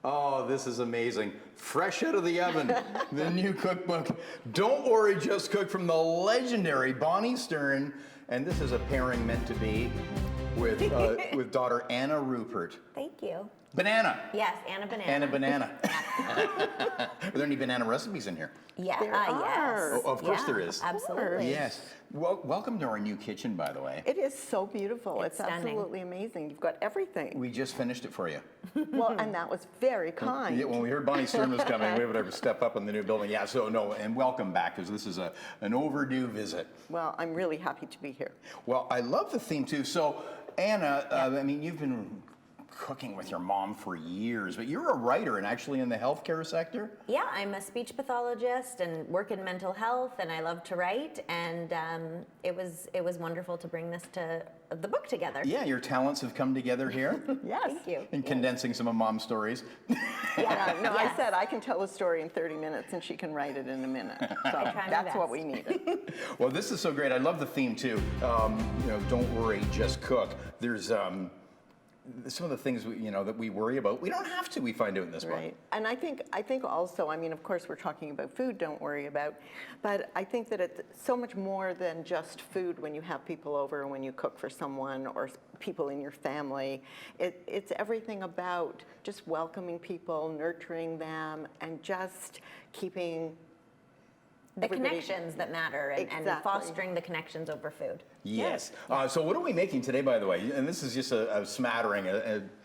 Oh, this is amazing. Fresh out of the oven, the new cookbook, Don't Worry, Just Cook, from the legendary Bonnie Stern. And this is a pairing meant to be with daughter Anna Rupert. Thank you. Banana. Yes, Anna Banana. Anna Banana. Are there any banana recipes in here? Yeah, There are. yes. Oh, of course there is. Absolutely. Yes. Well, welcome to our new kitchen, by the way. It is so beautiful. It's It's stunning. absolutely amazing. You've got everything. We just finished it for you. Well, and that was very kind. Yeah, when we heard Bonnie Stern was coming, we would step up in the new building. Yeah, so no, and welcome back, because this is an overdue visit. Well, I'm really happy to be here. Well, I love the theme too. So, Anna, I mean, you've been cooking with your mom for years, but you're a writer and actually in the healthcare sector? Yeah, I'm a speech pathologist and work in mental health, and I love to write. And it was wonderful to bring the book together. Yeah, your talents have come together here. Yes. Thank you. In condensing some of Mom's stories. Yeah, no, Yes. I said I can tell a story in 30 minutes and she can write it in a minute. So try my that's what best. we needed. Well, this is so great. I love the theme too. Don't worry, just cook. There's some of the things that we worry about. We don't have to. We find out in this book. Right. And I think also, I mean, of course, we're talking about food, don't worry about, but I think that it's so much more than just food when you have people over, when you cook for someone or people in your family. It's everything about just welcoming people, nurturing them, and just keeping The connections that matter, and Exactly. fostering the connections over food. Yes. So what are we making today, by the way? And this is just a smattering.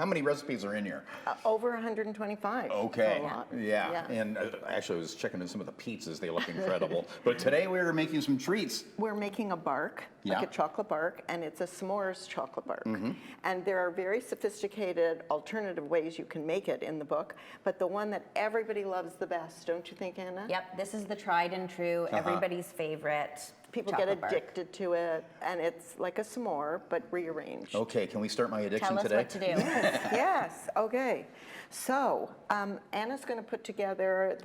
How many recipes are in here? Over 125. Okay. So a lot. Yeah. And actually, I was checking in some of the pizzas. They look incredible. But today we are making some treats. We're making a bark, Yeah. like a chocolate bark, and it's a s'mores chocolate bark. Mm-hmm. And there are very sophisticated alternative ways you can make it in the book, but the one that everybody loves the best, don't you think, Anna? Yep, this is the tried and true, everybody's favorite. People chocolate get bar. addicted to it, and it's like a s'more, but rearranged. Okay, can we start my addiction Tell us today? what to do. Yes, okay. So Anna's going to put together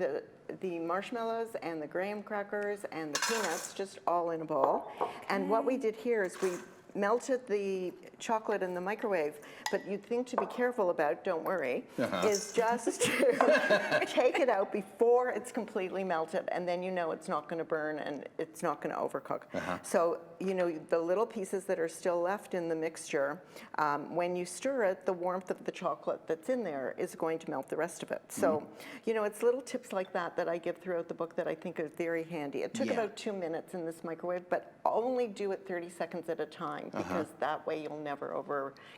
the marshmallows and the graham crackers and the peanuts just all in a bowl. And what we did here is we melted the chocolate in the microwave, but you'd think to be careful about, don't worry, is just to take it out before it's completely melted, and then you know it's not going to burn and it's not going to overcook. So, the little pieces that are still left in the mixture, when you stir it, the warmth of the chocolate that's in there is going to melt the rest of it. So, it's little tips like that I give throughout the book that I think are very handy. It took about 2 minutes in this microwave, but only do it 30 seconds at a time, because that way you'll never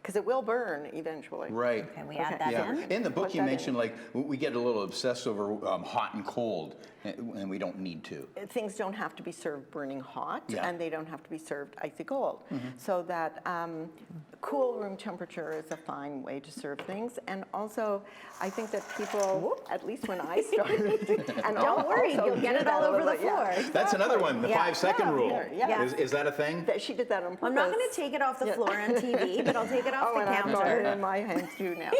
because it will burn eventually. Right. Can we add that in? In the book, Put you that mentioned like we get a little obsessed over hot and cold, and we don't need to. Things don't have to be served burning hot, Yeah. and they don't have to be served icy cold. So that cool room temperature is a fine way to serve things. And also, I think that people, at least when I started, and Don't worry, also you'll get do it all that a over the little- yeah. floor. That's another one, the Yeah. 5-second Yeah, rule. yeah. Is that a thing? That she did that on purpose. I'm not going to take it off the floor on TV, but I'll take it off Oh, the and I've got it counter. in my hands too now.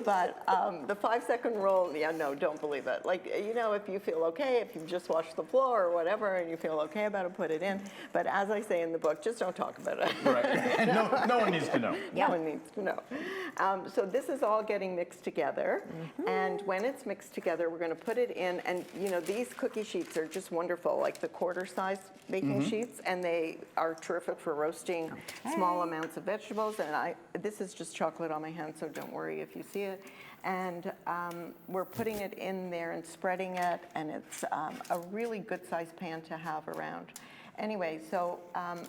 But the 5-second rule, no, don't believe it. Like, if you feel okay, if you've just washed the floor or whatever, and you feel okay about it, put it in. But as I say in the book, just don't talk about it. Right. No one needs to know. Yeah. No one needs to know. So this is all getting mixed together. And when it's mixed together, we're going to put it in. And, these cookie sheets are just wonderful, like the quarter-size baking sheets. And they are terrific for roasting small amounts of vegetables. And this is just chocolate on my hand, so don't worry if you see it. And we're putting it in there and spreading it. And it's a really good-sized pan to have around. Anyway, so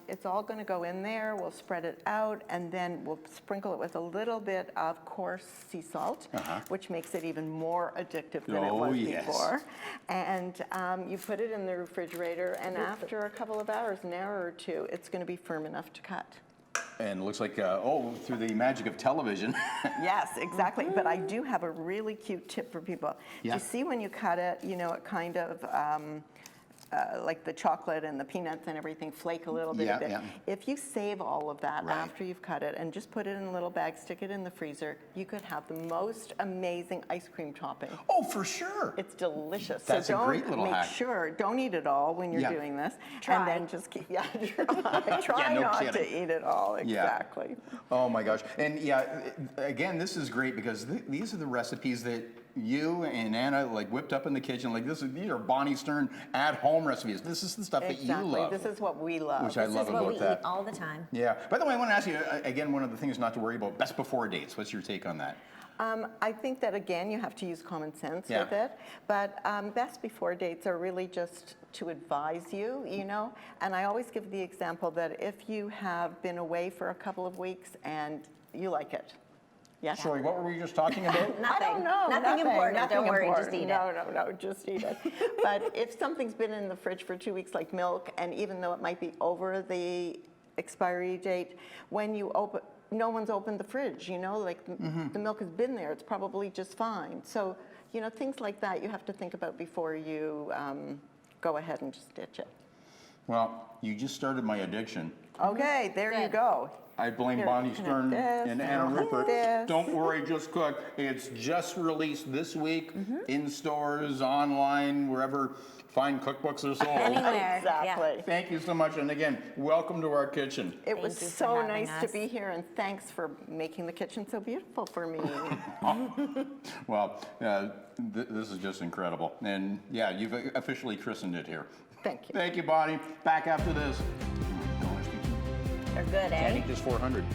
it's all going to go in there. We'll spread it out, and then we'll sprinkle it with a little bit of coarse sea salt, which makes it even more addictive than it was before. And you put it in the refrigerator, and after a couple of hours, an hour or two, it's going to be firm enough to cut. And it looks like, through the magic of television. Yes, exactly. But I do have a really cute tip for people. Yeah. You see when you cut it, it kind of... like the chocolate and the peanuts and everything flake a little bit. If you save all of that after you've cut it and just put it in a little bag, stick it in the freezer, you could have the most amazing ice cream topping. Oh, for sure. It's delicious. That's so a great little make hack. sure, don't eat it all when you're doing this. Try. And then just keep, try no not kidding. to eat it all, exactly. Oh my gosh. And again, this is great because these are the recipes that you and Anna like whipped up in the kitchen. Like these are Bonnie Stern at-home recipes. This is the stuff that you love. This is what we love. Which I love This is what about we that. eat all the time. Yeah. By the way, I want to ask you again. One of the things not to worry about: best before dates. What's your take on that? I think that, again, you have to use common sense Yeah. with it. But best before dates are really just to advise you, you know. And I always give the example that if you have been away for a couple of weeks and you like it. Yes? Sorry, what were we just talking about? I don't know. Nothing important. Nothing Don't worry, just important. eat it. No, just eat it. But if something's been in the fridge for 2 weeks, like milk, and even though it might be over the expiry date, when you open, no one's opened the fridge, you know, like the milk has been there, it's probably just fine. So, you know, things like that you have to think about before you go ahead and just ditch it. Well, you just started my addiction. Okay, there you Good. go. I blame Here, Bonnie connect Stern this, and Anna connect Rupert. this. Don't worry, just cook. It's just released this week in stores, online, wherever fine cookbooks are sold. Anywhere. Exactly. Thank you so much, and again, welcome to our kitchen. It was Thank you for so having nice to us. be here, and thanks for making the kitchen so beautiful for me. Well, this is just incredible, and yeah, you've officially christened it here. Thank you. Thank you, Bonnie. Back after this. They're good, eh? Can't eat this 400.